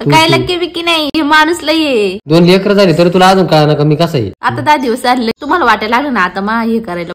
काय लक्की बिक्की नाही, हे माणूस लई आहे. 2 लेकर झाली तर तुला अजून काय ना कमी कसं आहे. आता 10 दिवस चालले, तुम्हाला वाटायला लागलं ना आता मा हे करायला.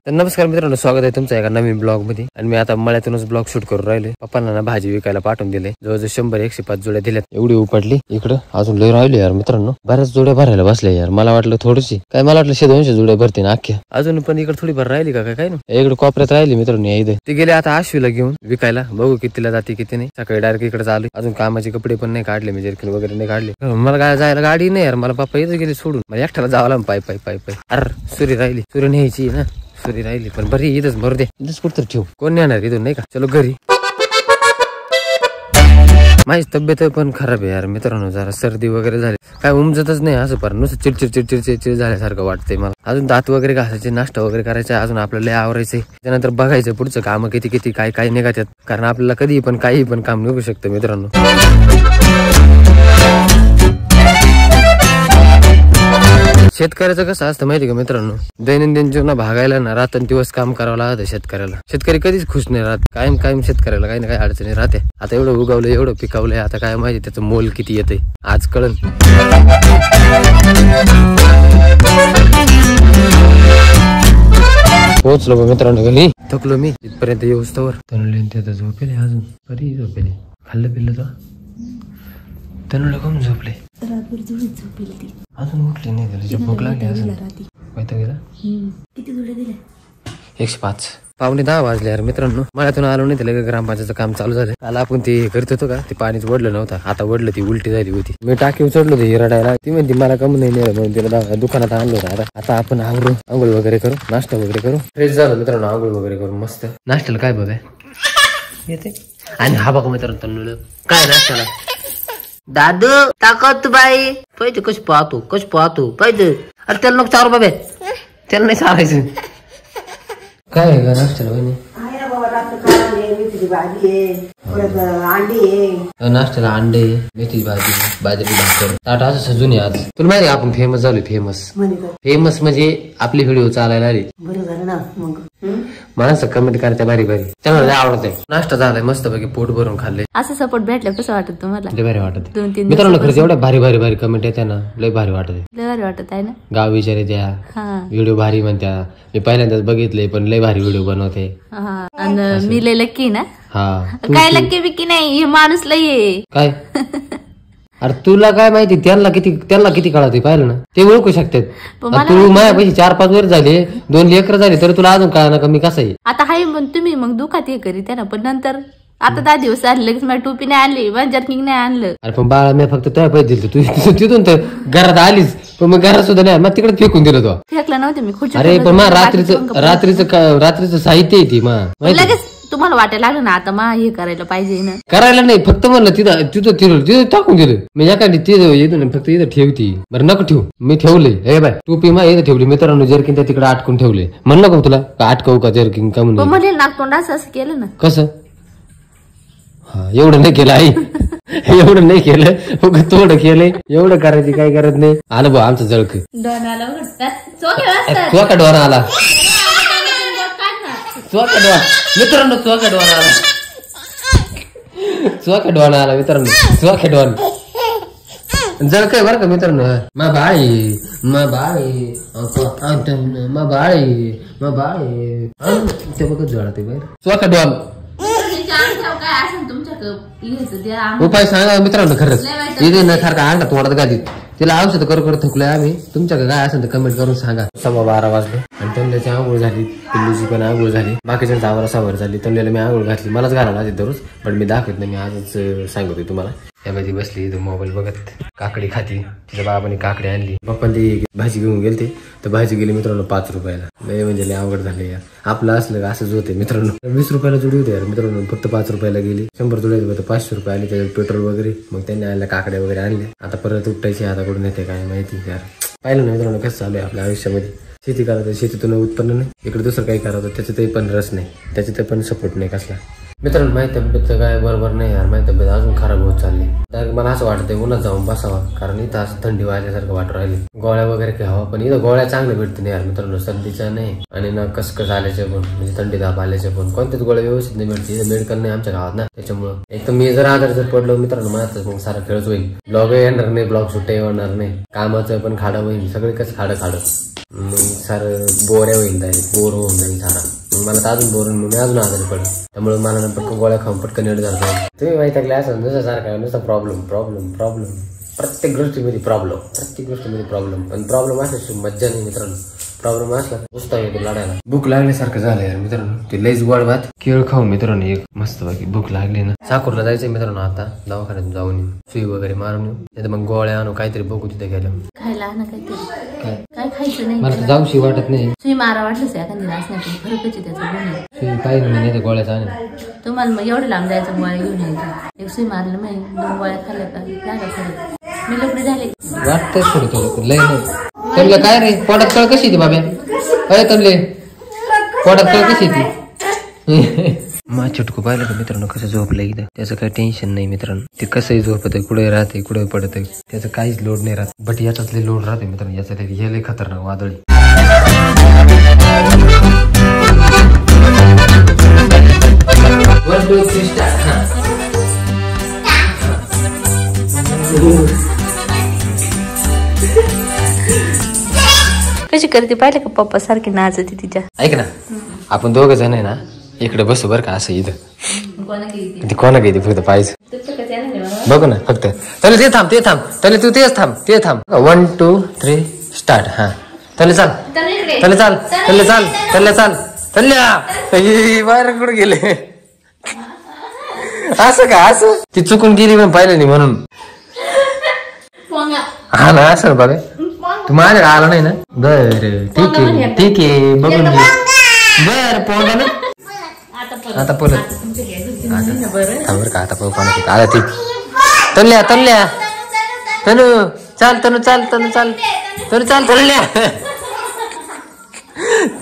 तर नमस्कार मित्रांनो, स्वागत आहे तुमचं एका नवीन ब्लॉग मध्ये. आणि मी आता मळ्यातूनच ब्लॉग शूट करून राहिले. पप्पांना ना भाजी विकायला पाठवून दिले. जवळजवळ 100-105 जोड्या दिल्यात. एवढी उपटली. इकडं अजून लय राहिले यार मित्रांनो, बऱ्याच जोड्या भरायला बसल्या यार. मला वाटलं थोडीशी काय, मला वाटलं 100-200 जोड्या भरते ना अख्ख्या. अजून पण इकडे थोडी भर राहिली का काय ना, इकडे कोपऱ्यात राहिली मित्रांनो. इथे ते गेले आता आश्वीला घेऊन विकायला. बघू कितीला जाते किती नाही. सकाळी डायरेक्ट इकडे चालू. अजून कामाचे कपडे पण नाही काढले, मी जर्किन वगैरे नाही काढले. मला काय जायला गाडी नाही यार. मला पप्पा इथे गेले सोडून. मला एकट्याला जावं लागलं पाय पाय पाय पाय. अरे सुरी राहिली, सुरी न्यायची ना, सुरी राहिली. पण बरी इथंच भरू दे, इथंच कुठं ठेवू. कोण नेणार इथून नाही का. चलो घरी. माझी तब्येत पण खराब आहे यार मित्रांनो. जरा सर्दी वगैरे झाली, काय उमजतच नाही. असं पर नुसतं चिडचिड चिडचिड चिडचिड झाल्यासारखं वाटतंय मला. अजून दात वगैरे घासायचे, नाश्ता वगैरे करायचा, अजून आपल्याला लय आवरायचंय. त्यानंतर बघायचं पुढचं काम किती किती काय काय निघातात. कारण आपल्याला कधी पण काही पण काम निघू शकतं मित्रांनो. शेतकऱ्याचं कसं असतं माहिती का मित्रांनो, दैनंदिन जीवनात भागायला ना रात्रंदिवस काम करावं लागतं शेतकऱ्याला. शेतकरी कधीच खुश नाही राहत. कायम कायम शेतकऱ्याला काही ना काही अडचणी राहते. आता एवढं उगवलंय, एवढं पिकवलंय, आता काय माहिती त्याचं मोल किती येते आज कळन. पोहोचलो बघ मित्रांनो घरी. थकलो मी इथपर्यंत येऊस तवर. तनुला झोपेले अजून, कधी झोपेले. खाल्लं पिल्लं तर तनुला कम झोपले. अजून उठली नाही, त्याला भूक लागली अजून. माहिती गेला किती जोड्या दिल्या? 105. 9:45 वाजले यार मित्रांनो. मळ्यातून आलो नाही, त्याला ग्रामपंचायतचं काम चालू झालं. काल आपण ते करत होतो का, ते पाणीच वडलं नव्हतं. आता वडलं, ती उलटी झाली होती. मी टाकी उचडलो होती रडायला. ती म्हणते मला कम नाही नेलं, म्हणून तिला दुकानात आणलं होतं. आता आपण आवरू, आंघोळ वगैरे करू, नाश्ता वगैरे करू. फ्रेश झालं मित्रांनो, आंघोळ वगैरे करू मस्त. नाश्त्याला काय बघाय येते. आणि हा बघा मित्रांनो तन्नूला काय नाश्त्याला. दादू ताकद बाई पाहिजे. कशी पाहतो पाहिजे. अरे त्याला नको चारू बाबे, त्याला नाही चारायचं. काय आहे का नाश्त्याला बहिणी. नाश्त्याला अंडे, मेथीची भाजी, बाजरी भाकर, ताट असं सजून आहे आज. तुला माहिती आपण फेमस झालोय. फेमस म्हणजे आपली व्हिडिओ चालायला आली. माणसं कमेंट करते भारी भारी, त्यांना आवडत आहे. नाश्ता झालाय मस्त पैकी, पोट भरून खाल्ले. असं सपोर्ट भेटलं कसं वाटत तुम्हाला? लय भारी वाटत 2-3 मित्रांनो. खरंच एवढ्या भारी भारी भारी कमेंट येते ना, लय भारी वाटत. लय भारी वाटत आहे ना. गाव विचारे द्या, व्हिडिओ भारी म्हणत्या. मी पहिल्यांदाच बघितले, पण लय भारी व्हिडिओ बनवते. आणि मी लय लक्की ना. हा काय लक्की बिक्की नाही, हे माणूस लई आहे. काय. अरे तुला काय माहिती, त्यांना किती कळत पाहिलं ना, ते ओळखू शकतात. तू माझ्यापाशी 4-5 वर्ष झाले, 2 लेकर झाले, तर तुला अजून काय ना कमी कसं आहे. आता हाय पण तुम्ही मग दुखात हे करीत आहे ना. पण नंतर आता 10 दिवस चालले, लगेच माझी टोपी नाही आणली, माझं जर्किंग नाही आणलं. अरे पण बाळा, मी फक्त तुला पैसे दिले, तू तिथून तर घरात आलीस, पण मग घरात सुद्धा नाही, मग तिकडे फेकून दिलं तो. फेकलं नव्हतं मी खुर्ची. अरे पण मग रात्रीचं साहित्य आहे ती. मग लगेच तुम्हाला वाटायला लागलं ना आता मा हे करायला पाहिजे ना. करायला नाही, फक्त म्हणलं तिथं टाकून दिलं मी. एखादी तिथं येतो फक्त इथं ठेवती. बरं नको ठेवू, मी ठेवले. हे बाय टोपी मा इथं ठेवली मित्रांनो. जर्किन त्या तिकडे अटकून ठेवले. म्हणलं का तुला अटकवू का जर्किन का म्हणून. म्हणजे नागतोंड असं केलं ना. कसं. हा एवढं नाही केलं आई, एवढं नाही केलं, थोडं केलंय. एवढं करायची काय करत नाही. आलं बा आमचं जळक. चोका डोरा आला, चोका डोळा मित्रांनो, चोका डोळा आला, चोका डोळा आला मित्रांनो, चोका डोळा जळ काय बरं का मित्रांनो. मा बाळी ते बघत जोडा ते बाहेर. चोका डोळा उपाय सांगा मित्रांनो. खरंच इथे न सारखा अंडा तोडत गादी. तिला औषध करू थकलोय आम्ही. तुमच्याकडे काय असेल तर कमेंट करून सांगा. 12:15 वाजले आणि तंल्याची आंघोळ झाली, पिल्लूची पण आंघोळ झाली, बाकीच्या आवरासावर झाली. तंल्याला मी आंघोळ घातली. मलाच घालायला आधी दररोज, पण मी दाखवत नाही. मी आजच सांगतोय तुम्हाला. त्यामध्ये बसली इथं मोबाईल बघत, काकडी खाती. तिच्या बाबाने काकडी आणली, पप्पा ती भाजी घेऊन गेलते, तर भाजी गेली मित्रांनो 5 रुपयाला. लय म्हणजे लय अवघड झाले यार. आपलं असलं का असंच होते मित्रांनो. 20 रुपयाला जुडी होते यार मित्रांनो, फक्त 5 रुपयाला गेली. 100 जुडी होते, 500 रुपये आले. त्याच्यात पेट्रोल वगैरे. मग त्यांनी आणल्या काकड्या वगैरे आणल्या. आता परत उठायची, आता कुठून येते काय माहिती यार. पाहिलं ना मित्रांनो कसं चालू आहे आपल्या आयुष्यामध्ये. शेती करायचं, शेतीतून उत्पन्न नाही. इकडे दुसरं काही करायचं, त्याच्यातही पण रस नाही, त्याच्यात पण सपोर्ट नाही कसला. मित्रांनो माझी तब्येत काय बरोबर नाही यार, माझी तब्येत अजून खराब होत चालली. तर मला असं वाटतंय उन्हात जाऊन बसावा, कारण इथं असं थंडी वाजल्यासारखं वाटू राहिली. गोळ्या वगैरे काही हवा, पण इथं गोळ्या चांगल्या भेटते नाही यार मित्रांनो, सर्दीच्या नाही आणि ना कसकस आल्याच्या पण, म्हणजे थंडी ताप आल्याच्या पण कोणत्याच गोळ्या व्यवस्थित नाही भेटते. इथं मेडिकल नाही आमच्या गावात ना, त्याच्यामुळं एक तर मी जर आजार जर पडलो मित्रांनो माझं मग सारा खेळच होईल. ब्लॉग येणार नाही, ब्लॉग सुट्टे होणार नाही, कामाचं पण खाडं होईल, सगळे कसं खाडं मग सारं बोऱ्या होईल, बोर होऊन जाईल सारा. मला तर अजून बोर मी अजून आजारी पडेल, त्यामुळे मला ना पटकन गोळ्या खाऊन पटकन नेट जातो. तुम्ही माहिती ऐकले असं नुसतं सारखं नुसतं प्रॉब्लेम प्रत्येक गोष्टीमध्ये प्रॉब्लेम पण प्रॉब्लेम असल्याशिवाय मज्जा नाही मित्रांनो. प्रॉब्लेम असला पुसता येतो लढायला. भूक लागल्यासारखं झालं यार मित्रांनो, ते लईच गोड भात केळ खाऊ मित्रांनो, एक मस्त बाकी भूक लागली ना. साकूरला जायचंय मित्रांनो, आता दवाखान्यात जाऊन येऊ, सुई वगैरे मारून येऊ, मग गोळ्या आणू, काहीतरी बघू तिथे गेलं खायला ना काहीतरी. काय खायचं नाही, मला जाऊशी वाटत नाही. सुई मारा वाटलंच एखादी नाचण्याची फरकच त्याचा गुण. सुई पाहिजे नाही गोळ्याचा आणि तुम्हाला मग एवढं लांब जायचं गोळ्या घेऊन यायचं. एक सुई मारलं मग 2 गोळ्या खाल्ल्या का झालं खरं. मी लोकडी झाले वाटतंय थोडं थोडं लय नाही. तनले काय रे पोटात कळ कशी ती बाब्या, अरे तनले पोटात कळ कशी ती. मा छोटकू पाहिलं का मित्रांनो कसं झोपलं इथं, त्याचं काही टेन्शन नाही मित्रांनो. ते कसंही झोपत कुठे राहते कुठे पडत त्याचं काहीच लोड नाही राहत. बट याच्यातले लोड राहते मित्रांनो, याचा हे लय खतरनाक वादळी. कशी करते पाहिलं का पप्पा सारखी नाचते तिच्या. ऐक ना आपण दोघं जण आहे ना इकडे बसू बरं का, असं इथं ती कोणा घेते फक्त पाहिजे बघू ना फक्त. तले ते थांब तले तू तेच थांब 1 2 3 स्टार्ट. हा तले चाल बाहेर कुठे गेले असं का, असं ती चुकून गेली पण पाहिलं नाही म्हणून. हा ना असं बघा तू माझ्या आला नाही ना, बरं ठीक आहे बघून घे. बर पोंगा ना आता परत बरं का, आता कोणा आला ती तनल्या तनू चाल तनल्या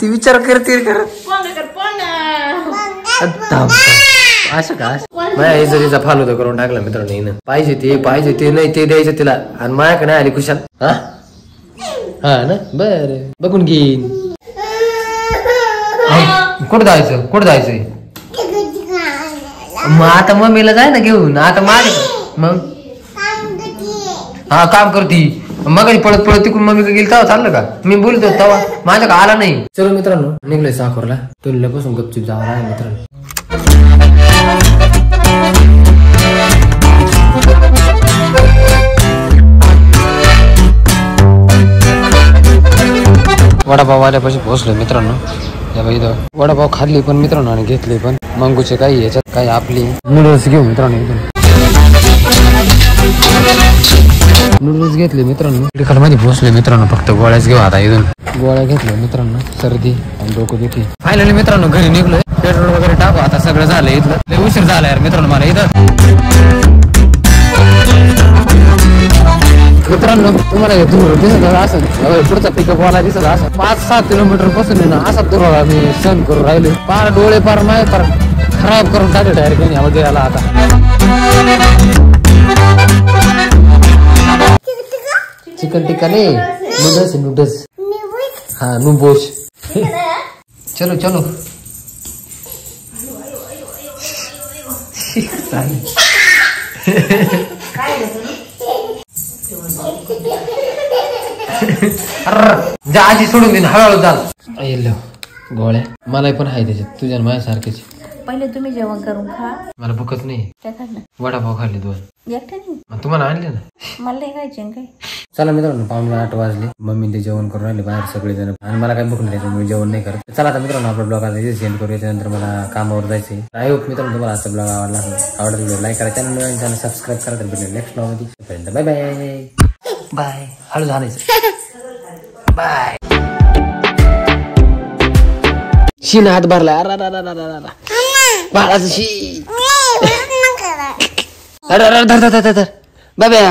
ती विचार करते असं का. माझ्या इजरीचा फालुदा करून टाकला मित्रांनो हिनं. पाहिजे ते नाही ते द्यायचं तिला, आणि माझ्याकडे नाही आली खुशाल. हा ना बरं बघून घेईन. कुठं जायचंय मग आता मम्मीला जाय ना घेऊन. आता माझ्या मग हा काम करती मग पळत तिकडून मम्मी गेली तेव्हा चाललं का, मी बोलतो तेव्हा माझ्या का आला नाही. चलो मित्रांनो निघलोय साखरला, तुल्यापासून गपचूप जावं आहे मित्रांनो. वडापाव वाल्यापाशी पोहोचलो मित्रांनो. इथं वडापाव खाल्ली पण मित्रांनो आणि घेतली पण मंगूचे काही याच्यात काही आपली नूडल्स घेऊ मित्रांनो. इथून नूडल्स घेतले मित्रांनो. मेडिकल मध्ये पोहोचले मित्रांनो, फक्त गोळ्याच घेऊ आता. इथून गोळ्या घेतल्या मित्रांनो, सर्दी आणि डोकं दुखी. फायनली मित्रांनो घरी निघलोय, पेट्रोल वगैरे टाकू आता. सगळं झालं इथलं, लय उशीर झाला यार मित्रांनो मला इथं. मित्रांनो तुम्हाला दूर दिसत असं पुढचा पिकअप वाला दिसत असं 5-6 किलोमीटर पासून आहे ना असा दुराळा मी सहन करून राहिले. पार डोळे पार माय पार खराब करून टाकले डायरेक्ट वगैरे आता. चिकन टिक्का नाही, नूडल्स हा नूडल्स. चलो जा आजी सोडून दे हळूहळू चाल. गोळ्या मला पण आहे त्याच्यात तुझ्या माझ्यासारखेच. पहिले तुम्ही जेवण करून खा, मला भूकच नाही. वडापाव खाल्ले 2 तुम्हाला आणले ना, मला नाही खायचे काय. चला मित्रांनो पाहुणे 8 वाजले, मम्मी ते जेवण करून राहिले बाहेर सगळेजण, आणि मला काही भूक नाही त्याच्यामुळे जेवण नाही करत. चला आता मित्रांनो आपला ब्लॉग आता सेंड करू, त्यानंतर मला कामावर जायचंय. आय होप मित्रांनो तुम्हाला आजचा ब्लॉग आवडला लाईक करा, चॅनल सबस्क्राईब करा. तर भेटूया नेक्स्ट ब्लॉग मध्ये. Bye bye bye. हळू झालायचं बाय. शीन हात भरला बाळाचं शी. धर बाब्या.